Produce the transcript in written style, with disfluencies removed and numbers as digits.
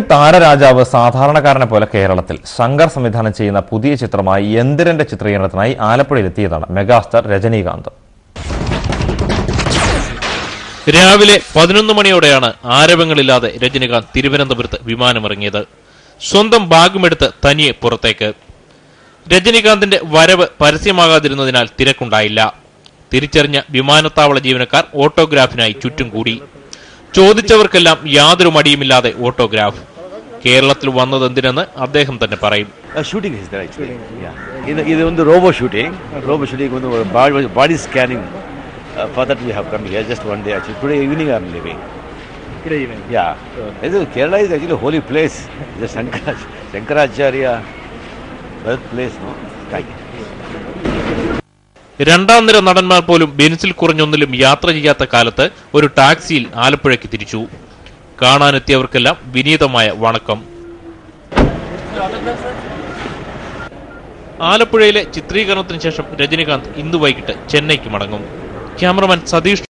താരരാജാവ് സാധാരണക്കാരനെ പോലെ കേരളത്തിൽ ശങ്കർ സംവിധാനം ചെയ്യുന്ന പുതിയ ചിത്രമായി യന്ത്രന്റെ ചിത്രീകരണത്തിനായി ആലപ്പുഴയിലെത്തിയതാണ് മെഗാസ്റ്റാർ രജനീകാന്ത്. രാവിലെ 11 മണിയോടെയാണ് ആരവങ്ങളില്ലാതെ രജനീകാന്ത് തിരുവനന്തപുരത്ത് വിമാനമിറങ്ങിയത്. സ്വന്തം ബാഗുമെടുത്ത് തനിയെ പുറത്തേക്ക്. രജനീകാന്തിന്റെ വരവ് പരസ്യമാകാതിരുന്നതിനാൽ തിരക്കുണ്ടായില്ല. തിരിച്ചറിഞ്ഞ വിമാനത്താവള ജീവനക്കാർ ഓട്ടോഗ്രാഫിനായി ചുറ്റും കൂടി. ചോദിച്ചവർക്കെല്ലാം യാതൊരു മടിയുമില്ലാതെ ഓട്ടോഗ്രാഫ്. കേരളത്തിൽ വന്നതെന്തിനെന്ന് അദ്ദേഹം തന്നെ പറയും. For that we have come here just one day actually. Today evening I am leaving. Today evening? Yeah. Kerala is actually a holy place. It's a Shankaracharya birthplace, no? Thank you. രണ്ടാം നിര നടന്മാർ പോലും ബെൻസിൽ കുറഞ്ഞൊന്നിലും യാത്ര ചെയ്യാത്ത കാലത്ത് ഒരു ടാക്സിയിൽ ആലപ്പുഴയ്ക്ക് തിരിച്ചു. കാണാനെത്തിയവർക്കെല്ലാം വിനീതമായ വണക്കം. ആലപ്പുഴയിലെ ചിത്രീകരണത്തിന് ശേഷം രജനീകാന്ത് ഇന്ന് വൈകിട്ട് ചെന്നൈക്ക് മടങ്ങും. ക്യാമറമാൻ സതീഷ്